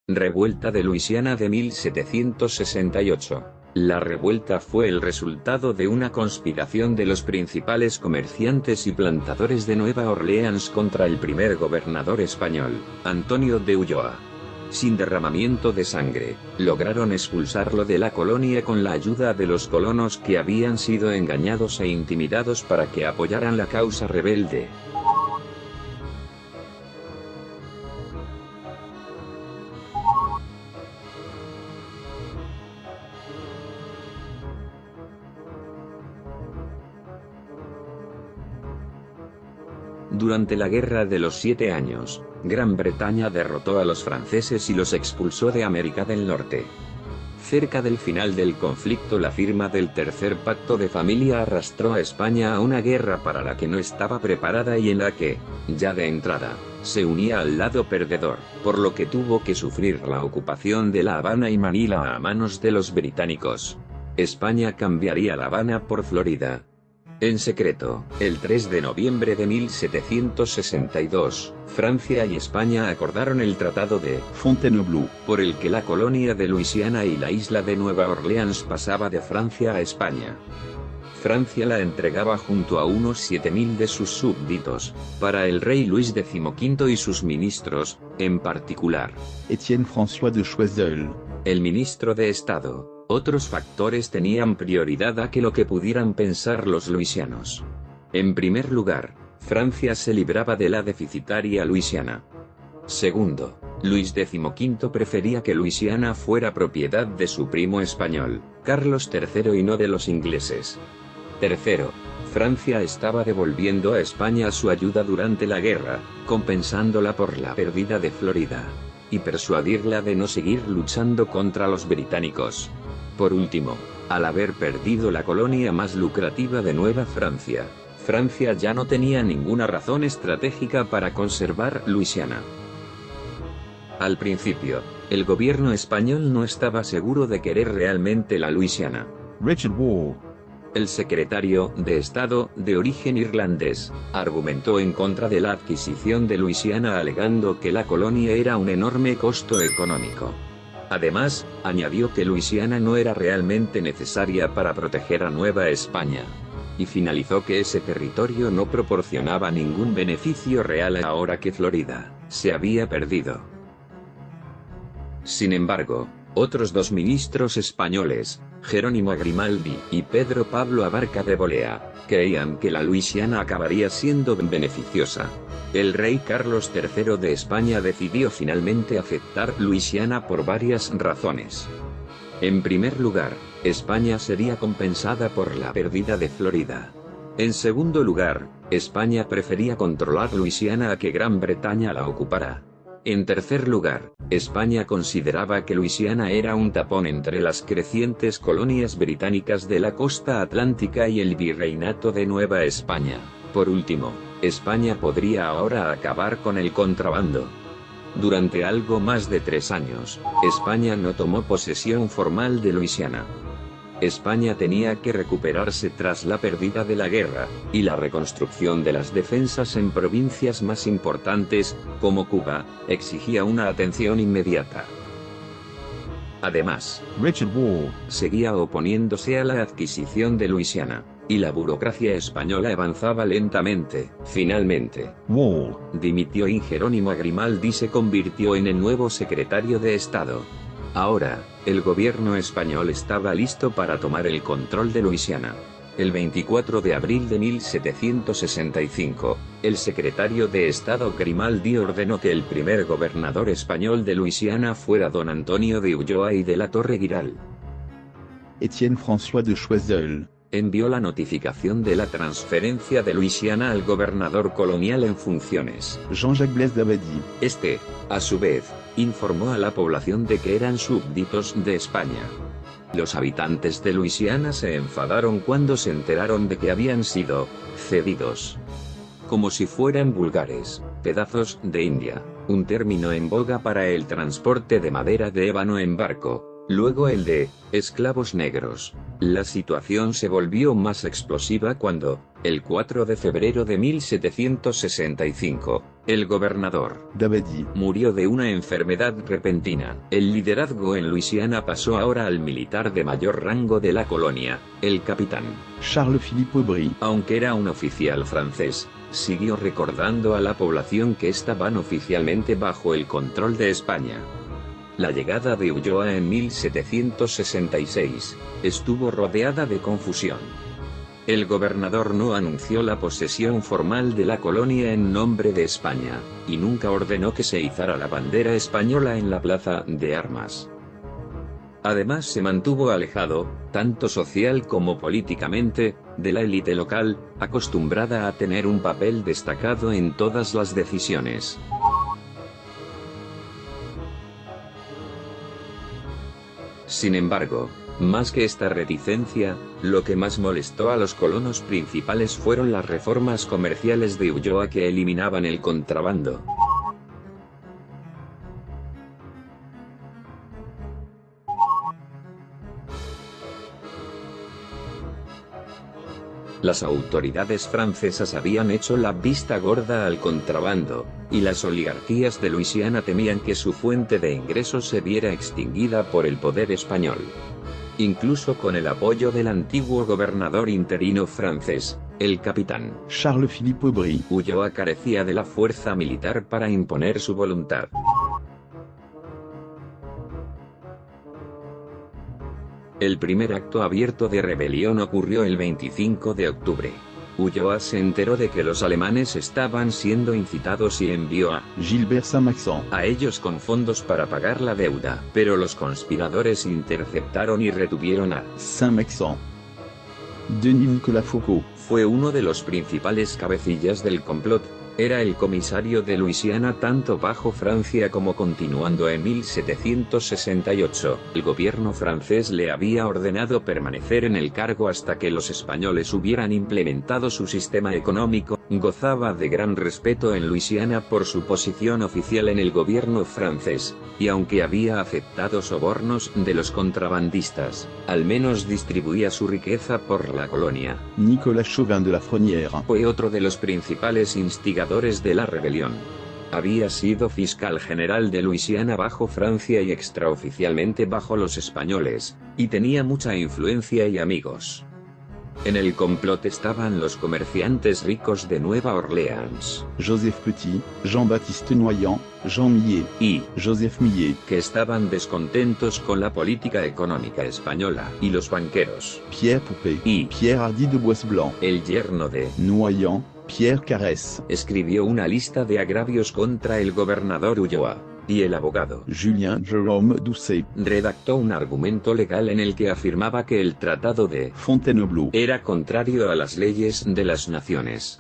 Revuelta de Luisiana de 1768. La revuelta fue el resultado de una conspiración de los principales comerciantes y plantadores de Nueva Orleans contra el primer gobernador español, Antonio de Ulloa. Sin derramamiento de sangre, lograron expulsarlo de la colonia con la ayuda de los colonos que habían sido engañados e intimidados para que apoyaran la causa rebelde. Durante la Guerra de los 7 Años, Gran Bretaña derrotó a los franceses y los expulsó de América del Norte. Cerca del final del conflicto, la firma del Tercer Pacto de Familia arrastró a España a una guerra para la que no estaba preparada y en la que, ya de entrada, se unía al lado perdedor, por lo que tuvo que sufrir la ocupación de La Habana y Manila a manos de los británicos. España cambiaría La Habana por Florida. En secreto, el 3 de noviembre de 1762, Francia y España acordaron el Tratado de Fontainebleau, por el que la colonia de Luisiana y la isla de Nueva Orleans pasaba de Francia a España. Francia la entregaba junto a unos 7.000 de sus súbditos, para el rey Luis XV y sus ministros, en particular, Étienne François de Choiseul, el ministro de Estado. Otros factores tenían prioridad a que lo que pudieran pensar los luisianos. En primer lugar, Francia se libraba de la deficitaria Luisiana. Segundo, Luis XV prefería que Luisiana fuera propiedad de su primo español, Carlos III, y no de los ingleses. Tercero, Francia estaba devolviendo a España su ayuda durante la guerra, compensándola por la pérdida de Florida, y persuadirla de no seguir luchando contra los británicos. Por último, al haber perdido la colonia más lucrativa de Nueva Francia, Francia ya no tenía ninguna razón estratégica para conservar Luisiana. Al principio, el gobierno español no estaba seguro de querer realmente la Luisiana. Richard Wall, El secretario de Estado, de origen irlandés, argumentó en contra de la adquisición de Luisiana alegando que la colonia era un enorme costo económico. Además, añadió que Luisiana no era realmente necesaria para proteger a Nueva España. Y finalizó que ese territorio no proporcionaba ningún beneficio real ahora que Florida se había perdido. Sin embargo, otros dos ministros españoles, Jerónimo Grimaldi y Pedro Pablo Abarca de Bolea, creían que la Luisiana acabaría siendo beneficiosa. El rey Carlos III de España decidió finalmente aceptar Luisiana por varias razones. En primer lugar, España sería compensada por la pérdida de Florida. En segundo lugar, España prefería controlar Luisiana a que Gran Bretaña la ocupara. En tercer lugar, España consideraba que Luisiana era un tapón entre las crecientes colonias británicas de la costa atlántica y el virreinato de Nueva España. Por último, España podría ahora acabar con el contrabando. Durante algo más de 3 años, España no tomó posesión formal de Luisiana. España tenía que recuperarse tras la pérdida de la guerra, y la reconstrucción de las defensas en provincias más importantes, como Cuba, exigía una atención inmediata. Además, Richard Wall, seguía oponiéndose a la adquisición de Luisiana, y la burocracia española avanzaba lentamente. Finalmente, Wall, dimitió y Jerónimo Grimaldi se convirtió en el nuevo secretario de Estado. Ahora, el gobierno español estaba listo para tomar el control de Luisiana. El 24 de abril de 1765, el secretario de Estado Grimaldi ordenó que el primer gobernador español de Luisiana fuera don Antonio de Ulloa y de la Torre Giral. Étienne François de Choiseul, Envió la notificación de la transferencia de Luisiana al gobernador colonial en funciones, Jean-Jacques Blaise d'Abadie. Este, a su vez, informó a la población de que eran súbditos de España. Los habitantes de Luisiana se enfadaron cuando se enteraron de que habían sido cedidos, como si fueran vulgares, pedazos de India, un término en boga para el transporte de madera de ébano en barco. Luego el de esclavos negros. La situación se volvió más explosiva cuando, El 4 de febrero de 1765, el gobernador d'Abadie. murió de una enfermedad repentina. El liderazgo en Luisiana pasó ahora al militar de mayor rango de la colonia, el capitán. Charles-Philippe Aubry. Aunque era un oficial francés, siguió recordando a la población que estaban oficialmente bajo el control de España. La llegada de Ulloa en 1766 estuvo rodeada de confusión. El gobernador no anunció la posesión formal de la colonia en nombre de España, y nunca ordenó que se izara la bandera española en la plaza de armas. Además se mantuvo alejado, tanto social como políticamente, de la élite local, acostumbrada a tener un papel destacado en todas las decisiones. Sin embargo, más que esta reticencia, lo que más molestó a los colonos principales fueron las reformas comerciales de Ulloa que eliminaban el contrabando. Las autoridades francesas habían hecho la vista gorda al contrabando, y las oligarquías de Luisiana temían que su fuente de ingresos se viera extinguida por el poder español. Incluso con el apoyo del antiguo gobernador interino francés, el capitán Charles-Philippe Aubry. Ulloa carecía de la fuerza militar para imponer su voluntad. El primer acto abierto de rebelión ocurrió el 25 de octubre. Ulloa se enteró de que los alemanes estaban siendo incitados y envió Gilbert Saint-Maxent. a ellos con fondos para pagar la deuda, pero los conspiradores interceptaron y retuvieron a Saint-Maxent. Denis-Nicolas Foucault. Fue uno de los principales cabecillas del complot. Era el comisario de Luisiana tanto bajo Francia como continuando en 1768. El gobierno francés le había ordenado permanecer en el cargo hasta que los españoles hubieran implementado su sistema económico. Gozaba de gran respeto en Luisiana por su posición oficial en el gobierno francés, y aunque había aceptado sobornos de los contrabandistas, al menos distribuía su riqueza por la colonia. Nicolas Chauvin de la Fronnière. Fue otro de los principales instigadores de la rebelión. Había sido fiscal general de Luisiana bajo Francia y extraoficialmente bajo los españoles, y tenía mucha influencia y amigos. En el complot estaban los comerciantes ricos de Nueva Orleans, Joseph Petit, Jean-Baptiste Noyant, Jean Millet y Joseph Millet. que estaban descontentos con la política económica española, y los banqueros. Pierre Poupée. Y Pierre Hardy de Boisblanc. el yerno de Noyant, Pierre Caresse. escribió una lista de agravios contra el gobernador Ulloa, y el abogado Julien Jérôme Doucet. redactó un argumento legal en el que afirmaba que el Tratado de Fontainebleau. era contrario a las leyes de las naciones.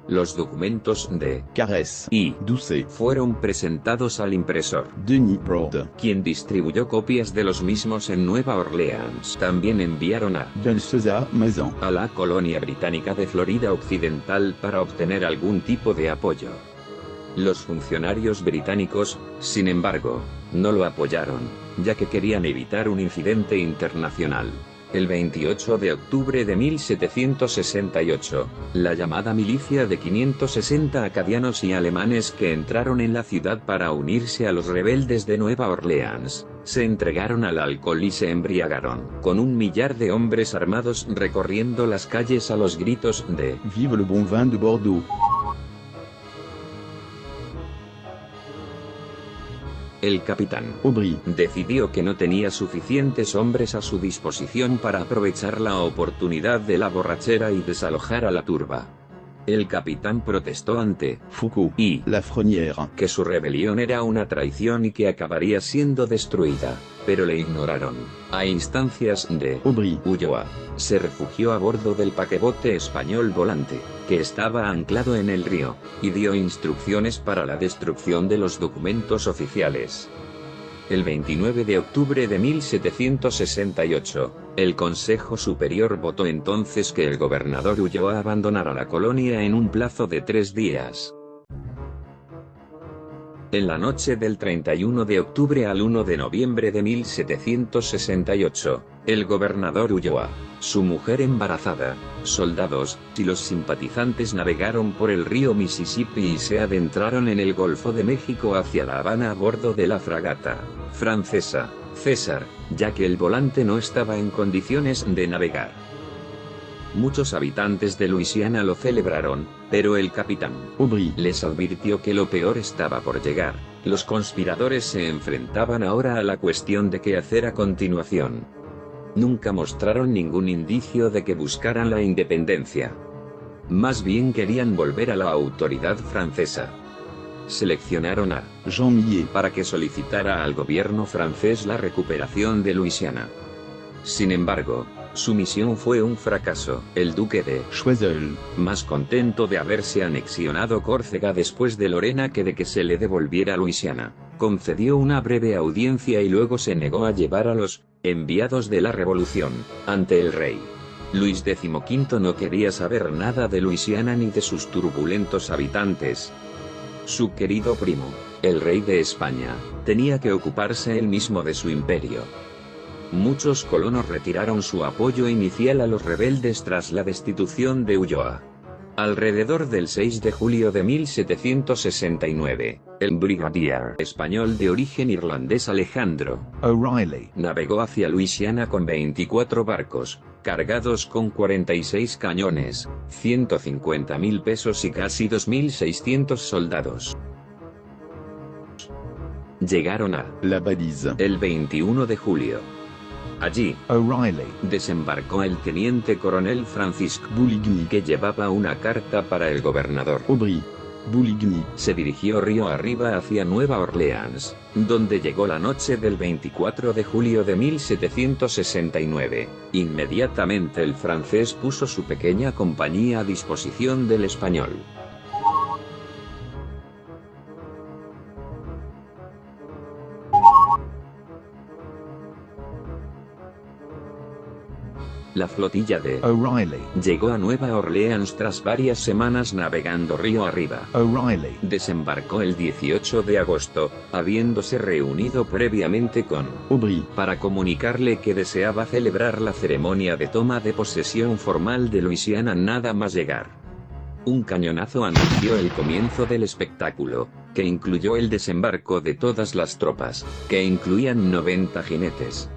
Los documentos de Caresse. y Doucet. fueron presentados al impresor, Denis Broad. quien distribuyó copias de los mismos en Nueva Orleans. También enviaron César Maison. a la colonia británica de Florida Occidental para obtener algún tipo de apoyo. Los funcionarios británicos, sin embargo, no lo apoyaron, ya que querían evitar un incidente internacional. El 28 de octubre de 1768, la llamada milicia de 560 acadianos y alemanes que entraron en la ciudad para unirse a los rebeldes de Nueva Orleans, se entregaron al alcohol y se embriagaron, con 1 millar de hombres armados recorriendo las calles a los gritos de Vive le bon vin de Bordeaux. el capitán Aubry. decidió que no tenía suficientes hombres a su disposición para aprovechar la oportunidad de la borrachera y desalojar a la turba. El capitán protestó ante Foucault. y La Fronnière. que su rebelión era una traición y que acabaría siendo destruida, pero le ignoraron. A instancias de Aubry. Ulloa, se refugió a bordo del paquebote español Volante, que estaba anclado en el río, y dio instrucciones para la destrucción de los documentos oficiales. El 29 de octubre de 1768, el Consejo Superior votó entonces que el gobernador Ulloa abandonara la colonia en un plazo de 3 días. En la noche del 31 de octubre al 1 de noviembre de 1768, el gobernador Ulloa, su mujer embarazada, soldados y los simpatizantes navegaron por el río Mississippi y se adentraron en el Golfo de México hacia La Habana a bordo de la fragata francesa César, ya que el volante no estaba en condiciones de navegar. Muchos habitantes de Luisiana lo celebraron, pero el capitán Aubry, les advirtió que lo peor estaba por llegar. Los conspiradores se enfrentaban ahora a la cuestión de qué hacer a continuación. Nunca mostraron ningún indicio de que buscaran la independencia. Más bien querían volver a la autoridad francesa. Seleccionaron a Jean Millet, para que solicitara al gobierno francés la recuperación de Luisiana. Sin embargo, su misión fue un fracaso. El duque de Choiseul, más contento de haberse anexionado Córcega después de Lorena que de que se le devolviera Luisiana, concedió una breve audiencia y luego se negó a llevar a los enviados de la revolución ante el rey. Luis XV no quería saber nada de Luisiana ni de sus turbulentos habitantes. Su querido primo, el rey de España, tenía que ocuparse él mismo de su imperio. Muchos colonos retiraron su apoyo inicial a los rebeldes tras la destitución de Ulloa. Alrededor del 6 de julio de 1769, el brigadier español de origen irlandés Alejandro O'Reilly, navegó hacia Luisiana con 24 barcos, cargados con 46 cañones, 150.000 pesos y casi 2.600 soldados. Llegaron a La Balise, el 21 de julio. Allí, O'Reilly, desembarcó el teniente coronel Francisco, Bouligny, que llevaba una carta para el gobernador. Aubry, Bouligny, Se dirigió río arriba hacia Nueva Orleans, donde llegó la noche del 24 de julio de 1769. Inmediatamente el francés puso su pequeña compañía a disposición del español. La flotilla de O'Reilly, llegó a Nueva Orleans tras varias semanas navegando río arriba. O'Reilly, Desembarcó el 18 de agosto, habiéndose reunido previamente con Aubry, para comunicarle que deseaba celebrar la ceremonia de toma de posesión formal de Luisiana nada más llegar. Un cañonazo anunció el comienzo del espectáculo, que incluyó el desembarco de todas las tropas, que incluían 90 jinetes.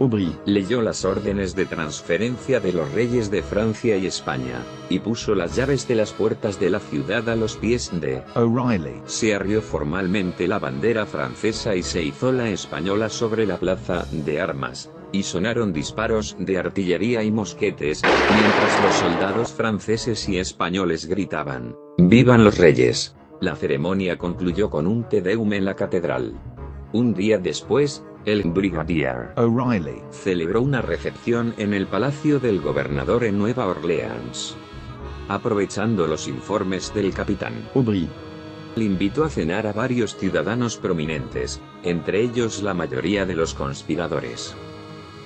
Aubry, Leyó las órdenes de transferencia de los reyes de Francia y España, y puso las llaves de las puertas de la ciudad a los pies de O'Reilly, Se arrió formalmente la bandera francesa y se izó la española sobre la plaza de armas, y sonaron disparos de artillería y mosquetes, mientras los soldados franceses y españoles gritaban, ¡Vivan los reyes! La ceremonia concluyó con un Te Deum en la catedral. Un día después, el brigadier O'Reilly, celebró una recepción en el palacio del gobernador en Nueva Orleans. Aprovechando los informes del capitán, Aubry, le invitó a cenar a varios ciudadanos prominentes, entre ellos la mayoría de los conspiradores.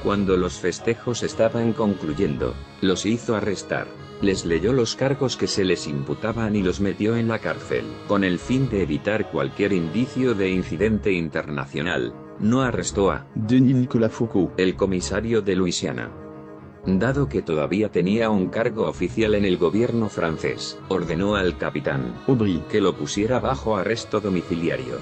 Cuando los festejos estaban concluyendo, los hizo arrestar, les leyó los cargos que se les imputaban y los metió en la cárcel. Con el fin de evitar cualquier indicio de incidente internacional, no arrestó a Denis Nicolas Foucault, el comisario de Luisiana. Dado que todavía tenía un cargo oficial en el gobierno francés, ordenó al capitán Aubry, que lo pusiera bajo arresto domiciliario.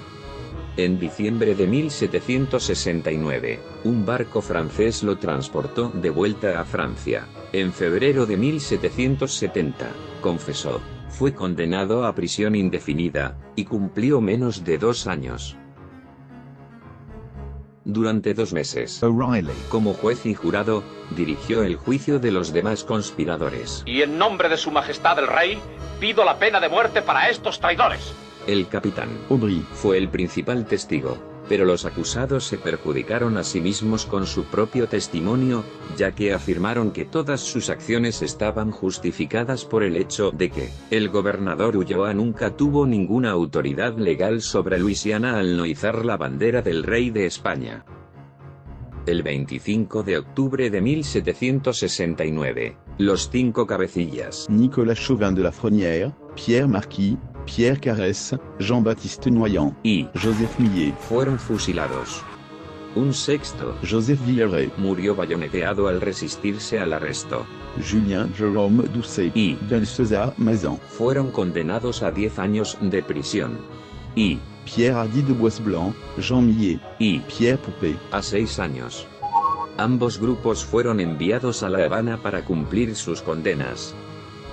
En diciembre de 1769, un barco francés lo transportó de vuelta a Francia. En febrero de 1770, confesó, fue condenado a prisión indefinida, y cumplió menos de 2 años. Durante 2 meses, O'Reilly, como juez y jurado, dirigió el juicio de los demás conspiradores. Y en nombre de su majestad el rey, pido la pena de muerte para estos traidores. El capitán Aubry, fue el principal testigo, pero los acusados se perjudicaron a sí mismos con su propio testimonio, ya que afirmaron que todas sus acciones estaban justificadas por el hecho de que el gobernador Ulloa nunca tuvo ninguna autoridad legal sobre Luisiana al no izar la bandera del rey de España. El 25 de octubre de 1769, los 5 cabecillas Nicolas Chauvin de la Fronière, Pierre Marquis, Pierre Caresse, Jean-Baptiste Noyant, y Joseph Millet, fueron fusilados. Un sexto Joseph Villeray, murió bayoneteado al resistirse al arresto. Julien Jérôme Doucet, Y Belshazzar Mazan, fueron condenados a 10 años de prisión. Y Pierre Hardy de Boisblanc, Jean Millet, y Pierre Poupet, a 6 años. Ambos grupos fueron enviados a La Habana para cumplir sus condenas.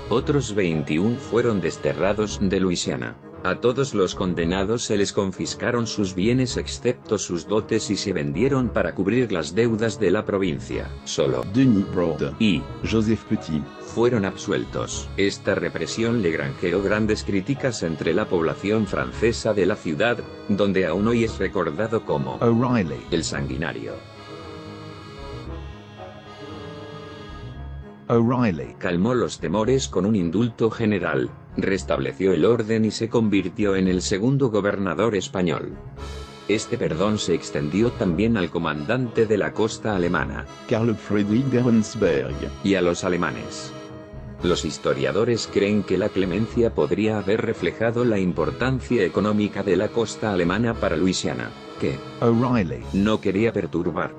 Otros 21 fueron desterrados de Luisiana. A todos los condenados se les confiscaron sus bienes excepto sus dotes y se vendieron para cubrir las deudas de la provincia. Solo Denis Broad, y Joseph Petit, fueron absueltos. Esta represión le granjeó grandes críticas entre la población francesa de la ciudad, donde aún hoy es recordado como O'Reilly, el sanguinario. O'Reilly, Calmó los temores con un indulto general, restableció el orden y se convirtió en el segundo gobernador español. Este perdón se extendió también al comandante de la costa alemana Karl Friedrich d'Herrensberg, y a los alemanes. Los historiadores creen que la clemencia podría haber reflejado la importancia económica de la costa alemana para Luisiana, que O'Reilly, no quería perturbar.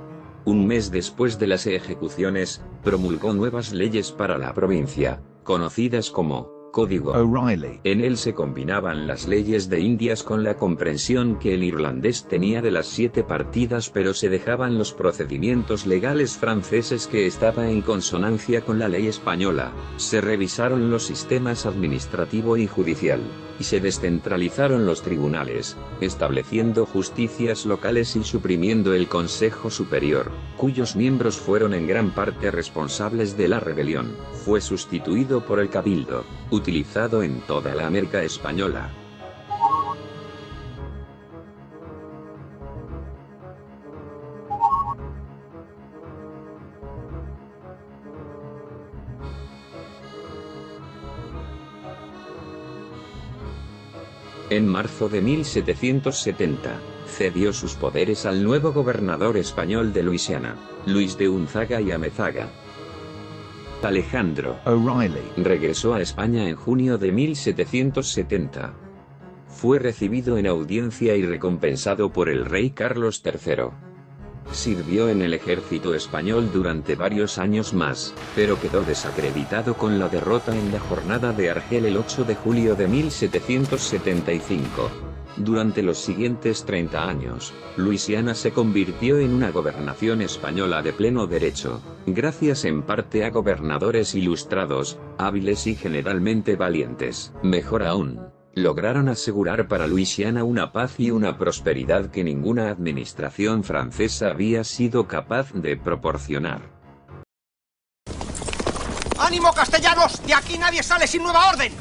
Un mes después de las ejecuciones, promulgó nuevas leyes para la provincia, conocidas como Código. O'Reilly, En él se combinaban las leyes de Indias con la comprensión que el irlandés tenía de las 7 partidas, pero se dejaban los procedimientos legales franceses que estaba en consonancia con la ley española. Se revisaron los sistemas administrativo y judicial, y se descentralizaron los tribunales, estableciendo justicias locales y suprimiendo el Consejo Superior, cuyos miembros fueron en gran parte responsables de la rebelión. Fue sustituido por el Cabildo, utilizado en toda la América española. En marzo de 1770, cedió sus poderes al nuevo gobernador español de Luisiana, Luis de Unzaga y Amezaga. Alejandro O'Reilly, regresó a España en junio de 1770. Fue recibido en audiencia y recompensado por el rey Carlos III. Sirvió en el ejército español durante varios años más, pero quedó desacreditado con la derrota en la jornada de Argel el 8 de julio de 1775. Durante los siguientes 30 años, Luisiana se convirtió en una gobernación española de pleno derecho, gracias en parte a gobernadores ilustrados, hábiles y generalmente valientes. Mejor aún, lograron asegurar para Luisiana una paz y una prosperidad que ninguna administración francesa había sido capaz de proporcionar. ¡Ánimo, castellanos! ¡De aquí nadie sale sin nueva orden!